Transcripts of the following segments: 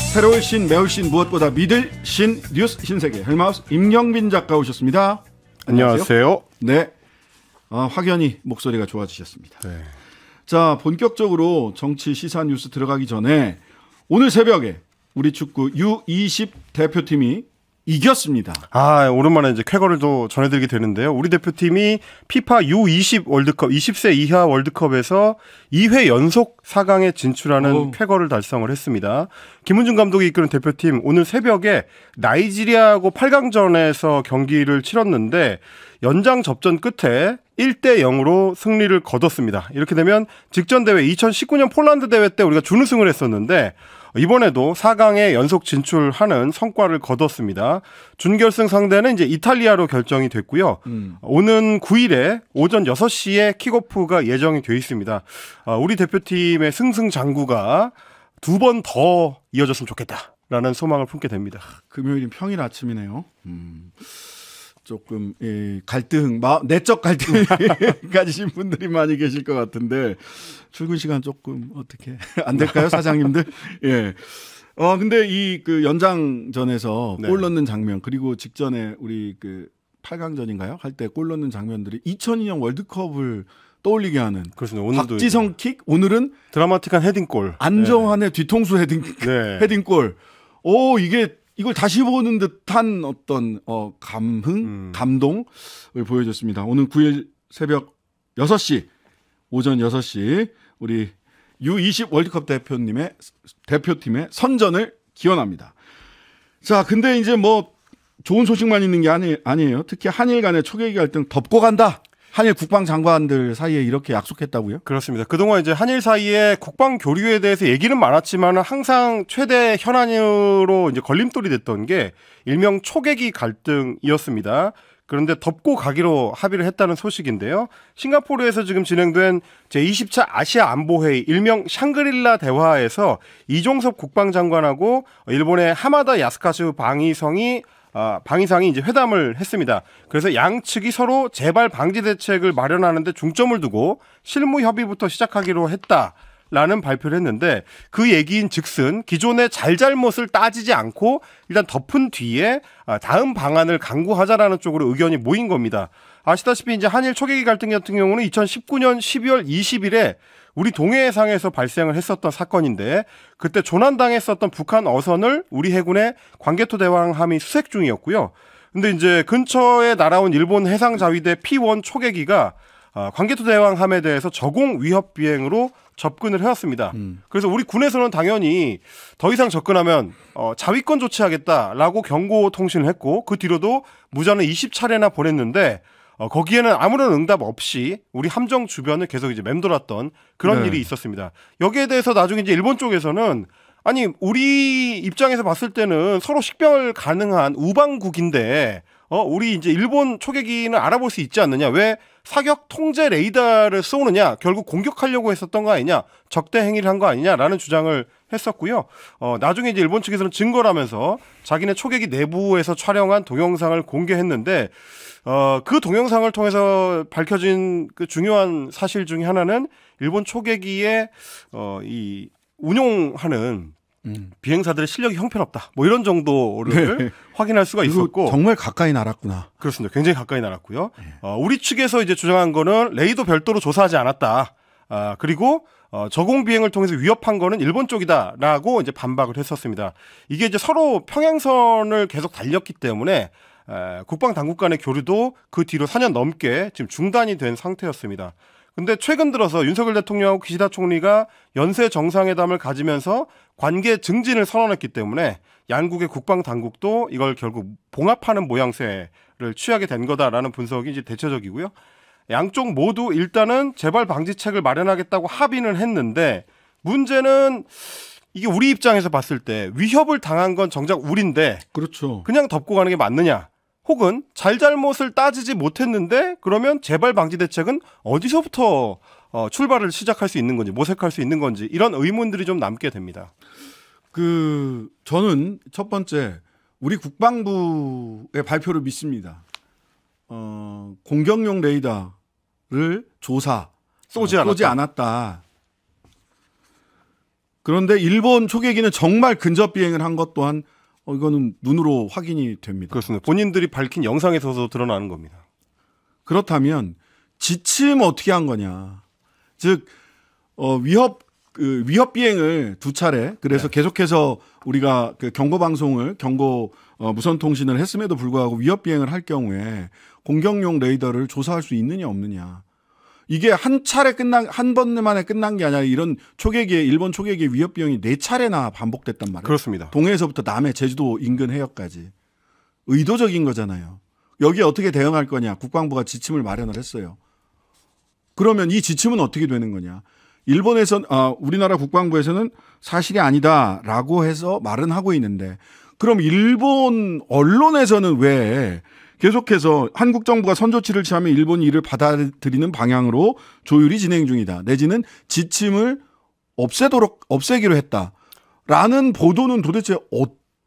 새로울 신, 매울 신, 무엇보다 믿을 신, 뉴스 신세계 헬마우스 임영빈 작가 오셨습니다. 안녕하세요. 네, 확연히 목소리가 좋아지셨습니다. 네. 자, 본격적으로 정치 시사 뉴스 들어가기 전에 오늘 새벽에 우리 축구 U20 대표팀이 이겼습니다. 오랜만에 이제 쾌거를 또 전해드리게 되는데요. 우리 대표팀이 피파 U20 월드컵 20세 이하 월드컵에서 2회 연속 4강에 진출하는 쾌거를 달성을 했습니다. 김은중 감독이 이끄는 대표팀 오늘 새벽에 나이지리아하고 8강전에서 경기를 치렀는데 연장 접전 끝에 1대 0으로 승리를 거뒀습니다. 이렇게 되면 직전 대회 2019년 폴란드 대회 때 우리가 준우승을 했었는데 이번에도 4강에 연속 진출하는 성과를 거뒀습니다. 준결승 상대는 이제 이탈리아로 결정이 됐고요. 오는 9일에 오전 6시에 킥오프가 예정이 되어 있습니다. 우리 대표팀의 승승장구가 2번 더 이어졌으면 좋겠다라는 소망을 품게 됩니다. 금요일인 평일 아침이네요. 조금 갈등, 내적 갈등 가지신 분들이 많이 계실 것 같은데 출근 시간 조금 어떻게 안 될까요, 사장님들? 예. 근데 이 그 연장전에서 골 넣는 장면 그리고 직전에 우리 그 8강전인가요? 할 때 골 넣는 장면들이 2002년 월드컵을 떠올리게 하는. 그렇습니다. 오늘도 박지성 킥, 오늘은 드라마틱한 헤딩골. 안정환의 뒤통수 헤딩골. 이걸 다시 보는 듯한 어떤 감동을 보여줬습니다. 오늘 9일 새벽 6시, 오전 6시 우리 U20 월드컵 대표팀의 선전을 기원합니다. 자, 근데 이제 뭐 좋은 소식만 있는 게 아니에요. 특히 한일 간의 초계기 갈등 덮고 간다. 한일 국방장관들 사이에 이렇게 약속했다고요? 그렇습니다. 그동안 이제 한일 사이에 국방 교류에 대해서 얘기는 많았지만 항상 최대 현안으로 이제 걸림돌이 됐던 게 일명 초계기 갈등이었습니다. 그런데 덮고 가기로 합의를 했다는 소식인데요. 싱가포르에서 지금 진행된 제20차 아시아 안보회의 일명 샹그릴라 대화에서 이종섭 국방장관하고 일본의 하마다 야스카즈 방위상이 이제 회담을 했습니다. 그래서 양측이 서로 재발 방지 대책을 마련하는 데 중점을 두고 실무 협의부터 시작하기로 했다라는 발표를 했는데 그 얘기인 즉슨 기존의 잘잘못을 따지지 않고 일단 덮은 뒤에 다음 방안을 강구하자라는 쪽으로 의견이 모인 겁니다. 아시다시피 이제 한일 초계기 갈등 같은 경우는 2019년 12월 20일에 우리 동해상에서 발생을 했었던 사건인데 그때 조난당했었던 북한 어선을 우리 해군의 광개토 대왕함이 수색 중이었고요. 근데 이제 근처에 날아온 일본 해상자위대 P1 초계기가 광개토 대왕함에 대해서 저공 위협 비행으로 접근을 해왔습니다. 그래서 우리 군에서는 당연히 더 이상 접근하면 자위권 조치하겠다라고 경고 통신을 했고 그 뒤로도 무전을 20차례나 보냈는데 거기에는 아무런 응답 없이 우리 함정 주변을 계속 이제 맴돌았던 그런 일이 있었습니다. 여기에 대해서 나중에 이제 일본 쪽에서는 아니 우리 입장에서 봤을 때는 서로 식별 가능한 우방국인데 우리 이제 일본 초계기는 알아볼 수 있지 않느냐? 왜 사격 통제 레이더를 쏘느냐? 결국 공격하려고 했었던 거 아니냐? 적대 행위를 한 거 아니냐라는 주장을 했었고요. 나중에 이제 일본 측에서는 증거라면서 자기네 초계기 내부에서 촬영한 동영상을 공개했는데 그 동영상을 통해서 밝혀진 그 중요한 사실 중에 하나는 일본 초계기에 이 운용하는 비행사들의 실력이 형편없다. 뭐 이런 정도를 확인할 수가 있었고 정말 가까이 날았구나. 그렇습니다. 굉장히 가까이 날았고요. 우리 측에서 이제 주장한 거는 레이더 별도로 조사하지 않았다. 그리고 저공 비행을 통해서 위협한 거는 일본 쪽이다라고 이제 반박을 했었습니다. 이게 이제 서로 평행선을 계속 달렸기 때문에 국방 당국 간의 교류도 그 뒤로 4년 넘게 지금 중단이 된 상태였습니다. 근데 최근 들어서 윤석열 대통령하고 기시다 총리가 연쇄 정상회담을 가지면서 관계 증진을 선언했기 때문에 양국의 국방 당국도 이걸 결국 봉합하는 모양새를 취하게 된 거다라는 분석이 이제 대체적이고요. 양쪽 모두 일단은 재발 방지책을 마련하겠다고 합의는 했는데 문제는 이게 우리 입장에서 봤을 때 위협을 당한 건 정작 우리인데 그렇죠. 그냥 덮고 가는 게 맞느냐? 혹은 잘잘못을 따지지 못했는데 그러면 재발 방지 대책은 어디서부터 출발을 시작할 수 있는 건지 모색할 수 있는 건지 이런 의문들이 좀 남게 됩니다. 저는 첫 번째 우리 국방부의 발표를 믿습니다. 공격용 레이더를 쏘지 않았다. 그런데 일본 초계기는 정말 근접 비행을 한 것 또한 이거는 눈으로 확인이 됩니다. 그렇습니다. 본인들이 밝힌 영상에서도 드러나는 겁니다. 그렇다면 지침 어떻게 한 거냐? 즉 위협 비행을 2차례 그래서 계속해서 우리가 그 경고 방송을 무선 통신을 했음에도 불구하고 위협 비행을 할 경우에 공격용 레이더를 조사할 수 있느냐 없느냐. 이게 한 번만에 끝난 게 아니라 이런 일본 초계기의 위협 비행이 4차례나 반복됐단 말이에요. 그렇습니다. 동해에서부터 남해 제주도 인근 해역까지. 의도적인 거잖아요. 여기에 어떻게 대응할 거냐. 국방부가 지침을 마련을 했어요. 그러면 이 지침은 어떻게 되는 거냐. 우리나라 국방부에서는 사실이 아니다라고 해서 말은 하고 있는데 그럼 일본 언론에서는 왜 계속해서 한국 정부가 선조치를 취하면 일본이 이를 받아들이는 방향으로 조율이 진행 중이다. 내지는 지침을 없애기로 했다라는 보도는 도대체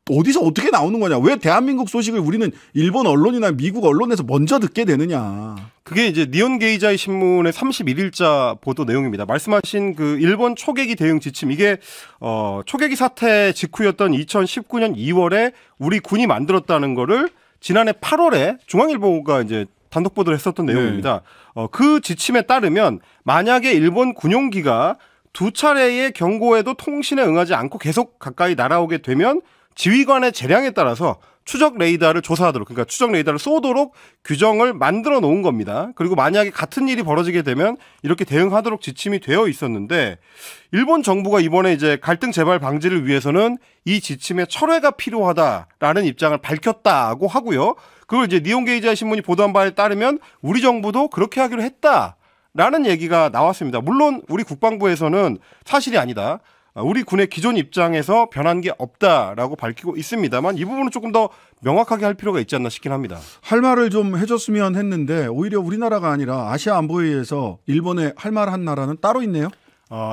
어디서 어떻게 나오는 거냐. 왜 대한민국 소식을 우리는 일본 언론이나 미국 언론에서 먼저 듣게 되느냐. 그게 이제 니온 게이자이 신문의 31일자 보도 내용입니다. 말씀하신 그 일본 초계기 대응 지침, 이게 초계기 사태 직후였던 2019년 2월에 우리 군이 만들었다는 거를 지난해 8월에 중앙일보가 이제 단독 보도를 했었던 내용입니다. 그 지침에 따르면 만약에 일본 군용기가 2차례의 경고에도 통신에 응하지 않고 계속 가까이 날아오게 되면 지휘관의 재량에 따라서 추적 레이더를 조사하도록, 그러니까 추적 레이더를 쏘도록 규정을 만들어 놓은 겁니다. 그리고 만약에 같은 일이 벌어지게 되면 이렇게 대응하도록 지침이 되어 있었는데 일본 정부가 이번에 이제 갈등 재발 방지를 위해서는 이 지침의 철회가 필요하다라는 입장을 밝혔다고 하고요. 그걸 이제 니온 게이자이 신문이 보도한 바에 따르면 우리 정부도 그렇게 하기로 했다라는 얘기가 나왔습니다. 물론 우리 국방부에서는 사실이 아니다. 우리 군의 기존 입장에서 변한 게 없다라고 밝히고 있습니다만 이 부분은 조금 더 명확하게 할 필요가 있지 않나 싶긴 합니다. 할 말을 좀 해줬으면 했는데 오히려 우리나라가 아니라 아시아 안보회의에서 일본에 할 말 한 나라는 따로 있네요.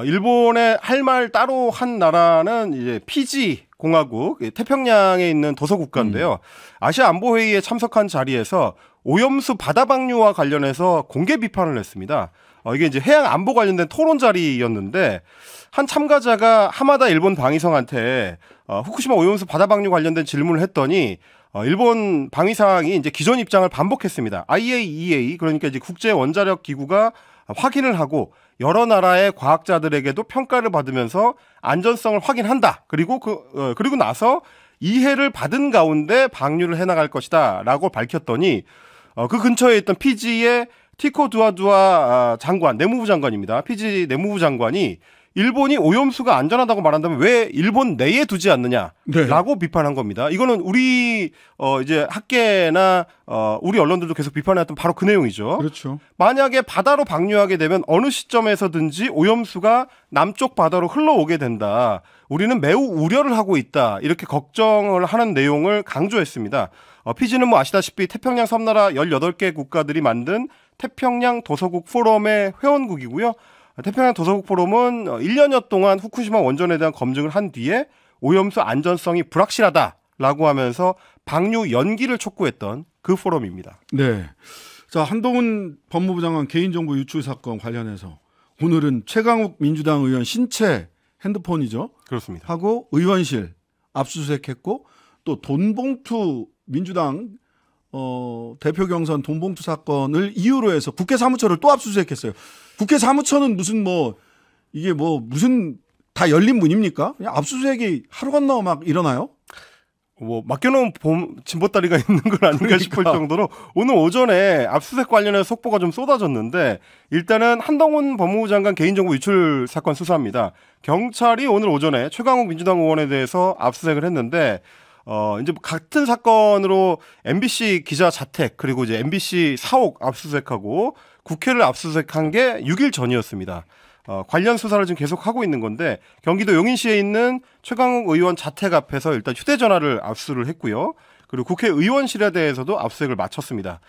일본에 할 말 따로 한 나라는 이제 피지 공화국, 태평양에 있는 도서국가인데요. 아시아 안보회의에 참석한 자리에서 오염수 바다 방류와 관련해서 공개 비판을 했습니다. 이게 이제 해양 안보 관련된 토론 자리였는데 한 참가자가 하마다 일본 방위성한테 후쿠시마 오염수 바다 방류 관련된 질문을 했더니 일본 방위상이 이제 기존 입장을 반복했습니다. IAEA, 그러니까 이제 국제 원자력 기구가 확인을 하고 여러 나라의 과학자들에게도 평가를 받으면서 안전성을 확인한다. 그리고 그리고 나서 이해를 받은 가운데 방류를 해나갈 것이다라고 밝혔더니 그 근처에 있던 피지의 티코 두아두아 장관, 내무부 장관입니다. 피지 내무부 장관이 일본이 오염수가 안전하다고 말한다면 왜 일본 내에 두지 않느냐라고 네. 비판한 겁니다. 이거는 우리 이제 학계나 우리 언론들도 계속 비판해왔던 바로 그 내용이죠. 그렇죠. 만약에 바다로 방류하게 되면 어느 시점에서든지 오염수가 남쪽 바다로 흘러오게 된다. 우리는 매우 우려를 하고 있다. 이렇게 걱정을 하는 내용을 강조했습니다. 피지는 뭐 아시다시피 태평양 섬나라 18개 국가들이 만든 태평양 도서국 포럼의 회원국이고요. 태평양 도서국 포럼은 1년여 동안 후쿠시마 원전에 대한 검증을 한 뒤에 오염수 안전성이 불확실하다라고 하면서 방류 연기를 촉구했던 그 포럼입니다. 네. 자, 한동훈 법무부 장관 개인정보 유출 사건 관련해서 오늘은 최강욱 민주당 의원 신체 핸드폰이죠. 그렇습니다. 하고 의원실 압수수색했고 또 돈봉투 민주당 대표 경선 돈봉투 사건을 이유로 해서 국회 사무처를 또 압수수색했어요. 국회 사무처는 무슨 다 열린 문입니까? 그냥 압수수색이 하루 건너 막 일어나요? 뭐 맡겨놓은 진보다리가 있는 건 아닌가 그러니까. 싶을 정도로 오늘 오전에 압수수색 관련해서 속보가 좀 쏟아졌는데 일단은 한동훈 법무부 장관 개인정보 유출 사건 수사입니다. 경찰이 오늘 오전에 최강욱 민주당 의원에 대해서 압수수색을 했는데 이제 같은 사건으로 MBC 기자 자택 그리고 이제 MBC 사옥 압수수색하고 국회를 압수수색한 게 6일 전이었습니다. 관련 수사를 지금 계속하고 있는 건데 경기도 용인시에 있는 최강욱 의원 자택 앞에서 일단 휴대전화를 압수를 했고요. 그리고 국회의원실에 대해서도 압수수색을 마쳤습니다.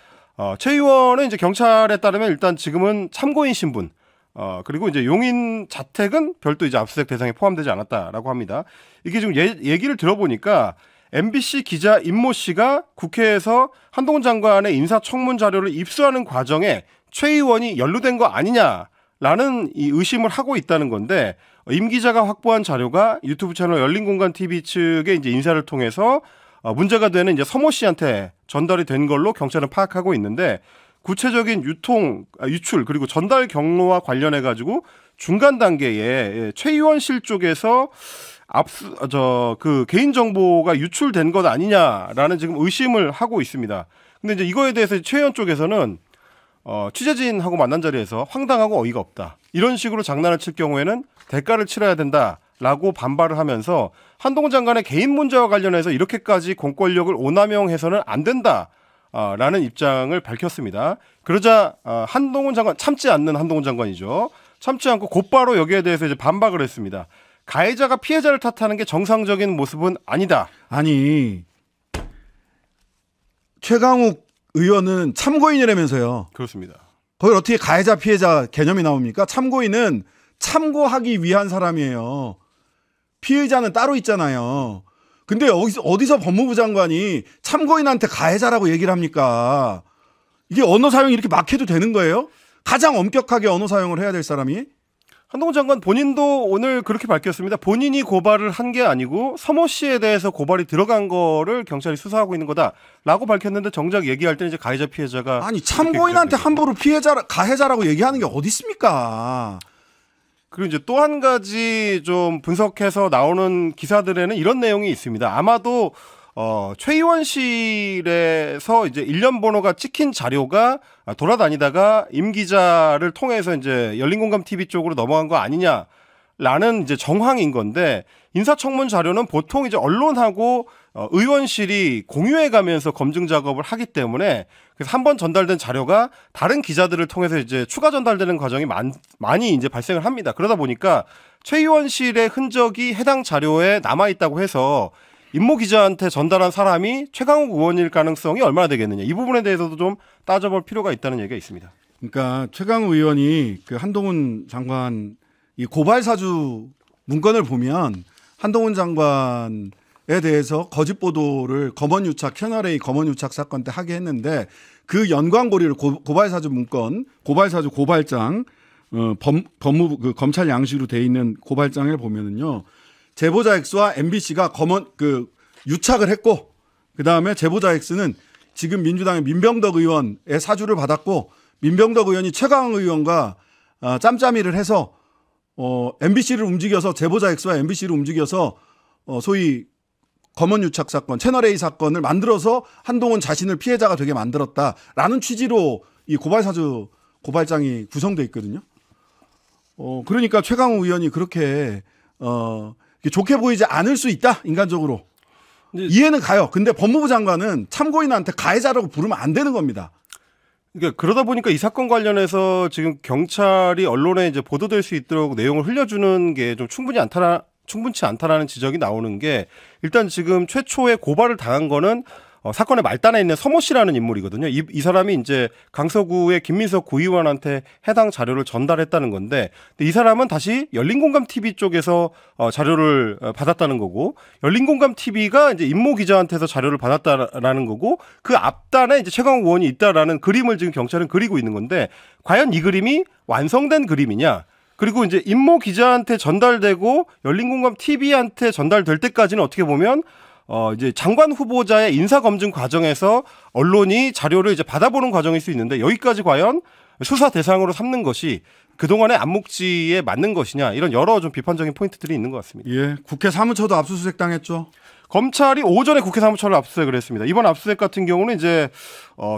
최 의원은 이제 경찰에 따르면 일단 지금은 참고인 신분 그리고 이제 용인 자택은 별도 이제 압수수색 대상에 포함되지 않았다라고 합니다. 이게 지금 얘기를 들어보니까 MBC 기자 임모 씨가 국회에서 한동훈 장관의 인사청문 자료를 입수하는 과정에 최 의원이 연루된 거 아니냐라는 이 의심을 하고 있다는 건데 임 기자가 확보한 자료가 유튜브 채널 열린공간 TV 측의 이제 인사를 통해서 문제가 되는 이제 서모 씨한테 전달이 된 걸로 경찰은 파악하고 있는데 구체적인 유출 그리고 전달 경로와 관련해 가지고 중간 단계에 최의원실 쪽에서 그 개인 정보가 유출된 것 아니냐라는 지금 의심을 하고 있습니다. 근데 이제 이거에 대해서 최 의원 쪽에서는 취재진하고 만난 자리에서 황당하고 어이가 없다. 이런 식으로 장난을 칠 경우에는 대가를 치러야 된다라고 반발을 하면서 한동훈 장관의 개인 문제와 관련해서 이렇게까지 공권력을 오남용해서는 안 된다라는 입장을 밝혔습니다. 그러자 한동훈 장관 참지 않는 한동훈 장관이죠. 참지 않고 곧바로 여기에 대해서 이제 반박을 했습니다. 가해자가 피해자를 탓하는 게 정상적인 모습은 아니다. 아니 최강욱 의원은 참고인이라면서요. 그렇습니다. 거기 어떻게 가해자 피해자 개념이 나옵니까? 참고인은 참고하기 위한 사람이에요. 피해자는 따로 있잖아요. 근데 어디서 법무부 장관이 참고인한테 가해자라고 얘기를 합니까? 이게 언어 사용이 이렇게 막 해도 되는 거예요? 가장 엄격하게 언어 사용을 해야 될 사람이? 한동훈 장관 본인도 오늘 그렇게 밝혔습니다. 본인이 고발을 한 게 아니고 서모 씨에 대해서 고발이 들어간 거를 경찰이 수사하고 있는 거다라고 밝혔는데 정작 얘기할 때는 이제 가해자 피해자가 아니 참고인한테 함부로 가해자라고 얘기하는 게 어디 있습니까? 그리고 이제 또 한 가지 좀 분석해서 나오는 기사들에는 이런 내용이 있습니다. 아마도 최의원실에서 이제 일련 번호가 찍힌 자료가 돌아다니다가 임 기자를 통해서 이제 열린공감 TV 쪽으로 넘어간 거 아니냐라는 이제 정황인 건데 인사청문 자료는 보통 이제 언론하고 의원실이 공유해가면서 검증 작업을 하기 때문에 그래서 한 번 전달된 자료가 다른 기자들을 통해서 이제 추가 전달되는 과정이 많이 이제 발생을 합니다. 그러다 보니까 최의원실의 흔적이 해당 자료에 남아 있다고 해서 임모 기자한테 전달한 사람이 최강욱 의원일 가능성이 얼마나 되겠느냐. 이 부분에 대해서도 좀 따져볼 필요가 있다는 얘기가 있습니다. 그러니까 최강욱 의원이 그 한동훈 장관 이 고발 사주 문건을 보면 한동훈 장관에 대해서 거짓 보도를 검언유착 채널A 검언유착 사건 때 하게 했는데 그 연관고리를 고발 사주 문건, 고발 사주 고발장 법무부 그 검찰 양식으로 돼 있는 고발장을 보면은요. 제보자 X와 MBC가 유착을 했고 그다음에 제보자 X는 지금 민주당의 민병덕 의원의 사주를 받았고 민병덕 의원이 최강욱 의원과 짬짬이를 해서 MBC를 움직여서 제보자 X와 MBC를 움직여서 소위 검언유착 사건, 채널A 사건을 만들어서 한동훈 자신을 피해자가 되게 만들었다라는 취지로 이 고발사주 고발장이 구성되어 있거든요. 그러니까 최강욱 의원이 그렇게 좋게 보이지 않을 수 있다, 인간적으로. 이해는 가요. 근데 법무부 장관은 참고인한테 가해자라고 부르면 안 되는 겁니다. 그러니까 그러다 보니까 이 사건 관련해서 지금 경찰이 언론에 이제 보도될 수 있도록 내용을 흘려주는 게 좀 충분치 않다라는 지적이 나오는 게 일단 지금 최초에 고발을 당한 거는 사건의 말단에 있는 서모 씨라는 인물이거든요. 이 사람이 이제 강서구의 김민석 구의원한테 해당 자료를 전달했다는 건데 이 사람은 다시 열린공감 TV 쪽에서 자료를 받았다는 거고 열린공감 TV가 이제 임모 기자한테서 자료를 받았다라는 거고 그 앞단에 이제 최강욱 의원이 있다라는 그림을 지금 경찰은 그리고 있는 건데 과연 이 그림이 완성된 그림이냐? 그리고 이제 임모 기자한테 전달되고 열린공감 TV한테 전달될 때까지는 어떻게 보면 이제 장관 후보자의 인사 검증 과정에서 언론이 자료를 이제 받아보는 과정일 수 있는데 여기까지 과연 수사 대상으로 삼는 것이 그동안의 암묵지에 맞는 것이냐 이런 여러 좀 비판적인 포인트들이 있는 것 같습니다. 예, 국회 사무처도 압수수색 당했죠. 검찰이 오전에 국회 사무처를 압수수색을 했습니다. 이번 압수수색 같은 경우는 이제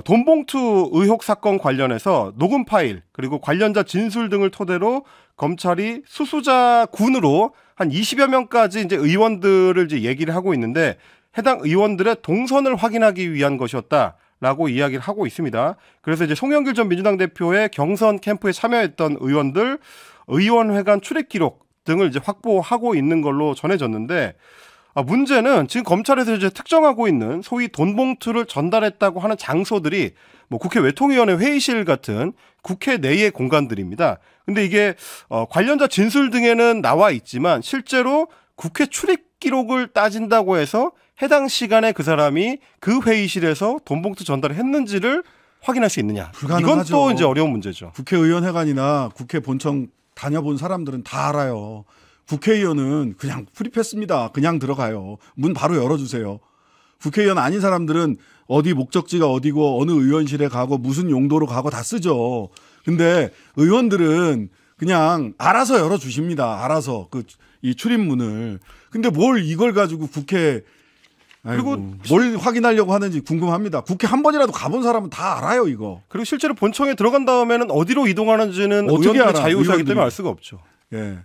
돈봉투 의혹 사건 관련해서 녹음 파일 그리고 관련자 진술 등을 토대로 검찰이 수수자 군으로 한 20여 명까지 이제 의원들을 이제 얘기를 하고 있는데 해당 의원들의 동선을 확인하기 위한 것이었다라고 이야기를 하고 있습니다. 그래서 이제 송영길 전 민주당 대표의 경선 캠프에 참여했던 의원들 의원회관 출입 기록 등을 이제 확보하고 있는 걸로 전해졌는데 문제는 지금 검찰에서 이제 특정하고 있는 소위 돈봉투를 전달했다고 하는 장소들이 뭐 국회 외통위원회 회의실 같은 국회 내의 공간들입니다. 근데 이게 관련자 진술 등에는 나와 있지만 실제로 국회 출입 기록을 따진다고 해서 해당 시간에 그 사람이 그 회의실에서 돈봉투 전달을 했는지를 확인할 수 있느냐. 불가능하죠. 이건 또 이제 어려운 문제죠. 국회의원회관이나 국회 본청 다녀본 사람들은 다 알아요. 국회의원은 그냥 프리패스입니다. 그냥 들어가요. 문 바로 열어주세요. 국회의원 아닌 사람들은 어디 목적지가 어디고 어느 의원실에 가고 무슨 용도로 가고 다 쓰죠. 근데 의원들은 그냥 알아서 열어주십니다. 알아서 이 출입문을. 근데 뭘 이걸 가지고 국회 그리고 뭘 확인하려고 하는지 궁금합니다. 국회 한 번이라도 가본 사람은 다 알아요, 이거. 그리고 실제로 본청에 들어간 다음에는 어디로 이동하는지는 의원들의 자유의사이기 때문에 알 수가 없죠. 예.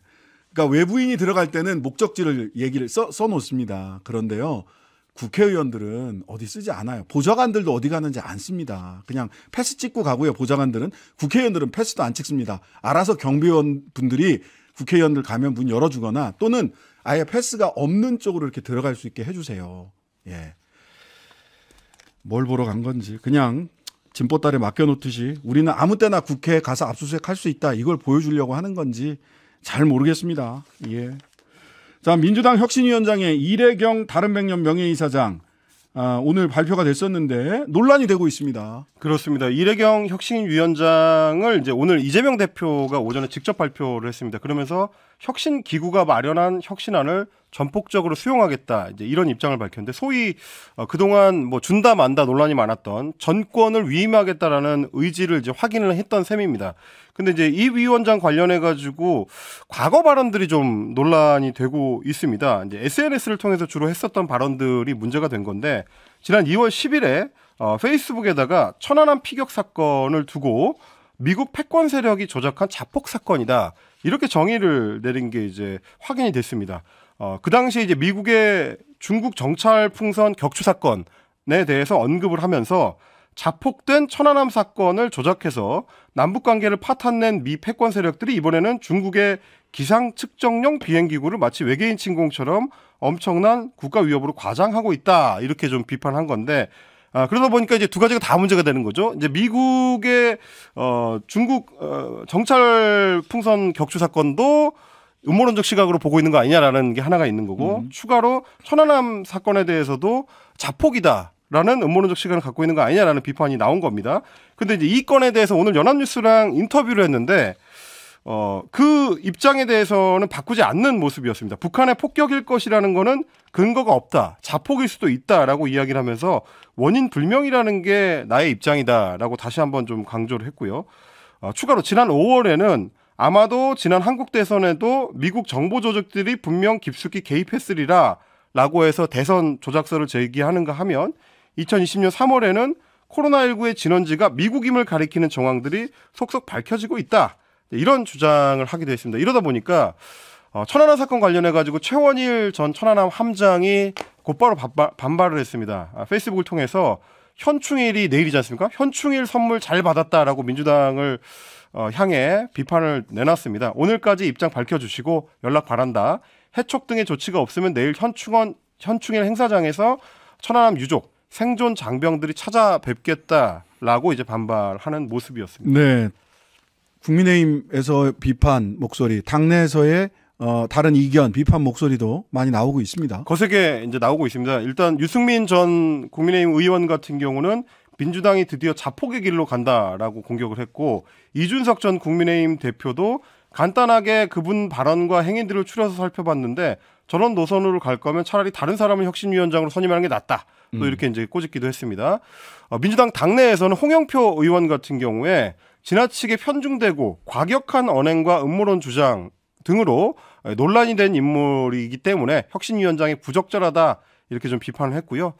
그러니까 외부인이 들어갈 때는 목적지를 얘기를 써놓습니다. 그런데요, 국회의원들은 어디 쓰지 않아요. 보좌관들도 어디 가는지 안 씁니다. 그냥 패스 찍고 가고요. 보좌관들은. 국회의원들은 패스도 안 찍습니다. 알아서 경비원 분들이 국회의원들 가면 문 열어주거나 또는 아예 패스가 없는 쪽으로 이렇게 들어갈 수 있게 해주세요. 예. 뭘 보러 간 건지 그냥 진보딸에 맡겨놓듯이 우리는 아무 때나 국회에 가서 압수수색 할 수 있다 이걸 보여주려고 하는 건지 잘 모르겠습니다. 예. 자, 민주당 혁신위원장의 이래경 다른백년 명예이사장 오늘 발표가 됐었는데 논란이 되고 있습니다. 그렇습니다. 이래경 혁신위원장을 이제 오늘 이재명 대표가 오전에 직접 발표를 했습니다. 그러면서 혁신기구가 마련한 혁신안을 전폭적으로 수용하겠다 이제 이런 입장을 밝혔는데 소위 그동안 뭐 준다 만다 논란이 많았던 전권을 위임하겠다라는 의지를 이제 확인을 했던 셈입니다. 근데 이제 이 위원장 관련해 가지고 과거 발언들이 좀 논란이 되고 있습니다. 이제 SNS를 통해서 주로 했었던 발언들이 문제가 된 건데 지난 2월 10일에 페이스북에다가 천안함 피격 사건을 두고 미국 패권 세력이 조작한 자폭 사건이다. 이렇게 정의를 내린 게 이제 확인이 됐습니다. 그 당시에 이제 미국의 중국 정찰 풍선 격추 사건에 대해서 언급을 하면서 자폭된 천안함 사건을 조작해서 남북 관계를 파탄낸 미 패권 세력들이 이번에는 중국의 기상 측정용 비행기구를 마치 외계인 침공처럼 엄청난 국가 위협으로 과장하고 있다. 이렇게 좀 비판한 건데 그러다 보니까 이제 두 가지가 다 문제가 되는 거죠. 이제 미국의 중국 정찰 풍선 격추 사건도 음모론적 시각으로 보고 있는 거 아니냐라는 게 하나가 있는 거고 추가로 천안함 사건에 대해서도 자폭이다라는 음모론적 시각을 갖고 있는 거 아니냐라는 비판이 나온 겁니다. 근데 이제 이 건에 대해서 오늘 연합뉴스랑 인터뷰를 했는데 그 입장에 대해서는 바꾸지 않는 모습이었습니다. 북한의 폭격일 것이라는 거는 근거가 없다. 자폭일 수도 있다라고 이야기를 하면서 원인 불명이라는 게 나의 입장이다라고 다시 한번 좀 강조를 했고요. 추가로 지난 5월에는 아마도 지난 한국 대선에도 미국 정보 조직들이 분명 깊숙이 개입했으리라 라고 해서 대선 조작설을 제기하는가 하면 2020년 3월에는 코로나19의 진원지가 미국임을 가리키는 정황들이 속속 밝혀지고 있다. 이런 주장을 하기도 했습니다. 이러다 보니까 천안함 사건 관련해가지고 최원일 전 천안함 함장이 곧바로 반발을 했습니다. 페이스북을 통해서 현충일이 내일이지 않습니까? 현충일 선물 잘 받았다라고 민주당을 향해 비판을 내놨습니다. 오늘까지 입장 밝혀주시고 연락 바란다. 해촉 등의 조치가 없으면 내일 현충일 행사장에서 천안함 유족, 생존 장병들이 찾아뵙겠다라고 이제 반발하는 모습이었습니다. 네, 국민의힘에서 비판 목소리, 당내에서의 다른 이견, 비판 목소리도 많이 나오고 있습니다. 거세게 이제 나오고 있습니다. 일단 유승민 전 국민의힘 의원 같은 경우는 민주당이 드디어 자폭의 길로 간다라고 공격을 했고 이준석 전 국민의힘 대표도 간단하게 그분 발언과 행위들을 추려서 살펴봤는데 저런 노선으로 갈 거면 차라리 다른 사람을 혁신위원장으로 선임하는 게 낫다. 또 이렇게 이제 꼬집기도 했습니다. 민주당 당내에서는 홍영표 의원 같은 경우에 지나치게 편중되고 과격한 언행과 음모론 주장 등으로 논란이 된 인물이기 때문에 혁신위원장이 부적절하다 이렇게 좀 비판을 했고요.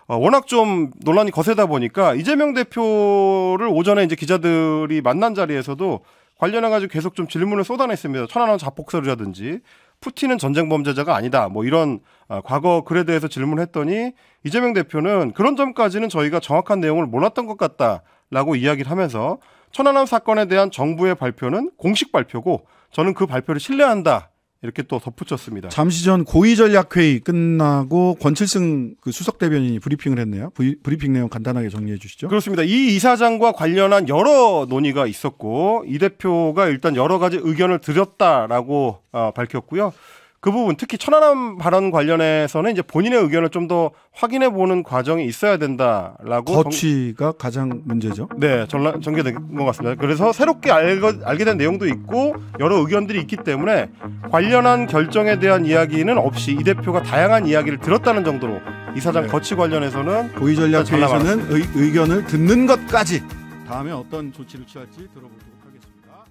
워낙 좀 논란이 거세다 보니까 이재명 대표를 오전에 이제 기자들이 만난 자리에서도 관련해가지고 계속 좀 질문을 쏟아냈습니다. 천안함 자폭설이라든지 푸틴은 전쟁 범죄자가 아니다. 뭐 이런 과거 글에 대해서 질문했더니 이재명 대표는 그런 점까지는 저희가 정확한 내용을 몰랐던 것 같다라고 이야기를 하면서 천안함 사건에 대한 정부의 발표는 공식 발표고 저는 그 발표를 신뢰한다. 이렇게 또 덧붙였습니다. 잠시 전 고위전략회의 끝나고 권칠승 그 수석 대변인이 브리핑을 했네요. 브리핑 내용 간단하게 정리해 주시죠. 그렇습니다. 이 이사장과 관련한 여러 논의가 있었고 이 대표가 일단 여러 가지 의견을 드렸다라고 밝혔고요. 그 부분 특히 천안함 발언 관련해서는 이제 본인의 의견을 좀 더 확인해 보는 과정이 있어야 된다라고 거취가 가장 문제죠. 네, 전개된 것 같습니다. 그래서 새롭게 알게 된 내용도 있고 여러 의견들이 있기 때문에 관련한 결정에 대한 이야기는 없이 이 대표가 다양한 이야기를 들었다는 정도로 이사장 거취 관련해서는 고위전략회의에서는 의견을 듣는 것까지 다음에 어떤 조치를 취할지 들어보도록 하겠습니다.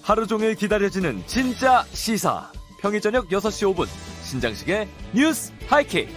하루 종일 기다려지는 진짜 시사. 평일 저녁 6시 5분 신장식의 뉴스 하이킥.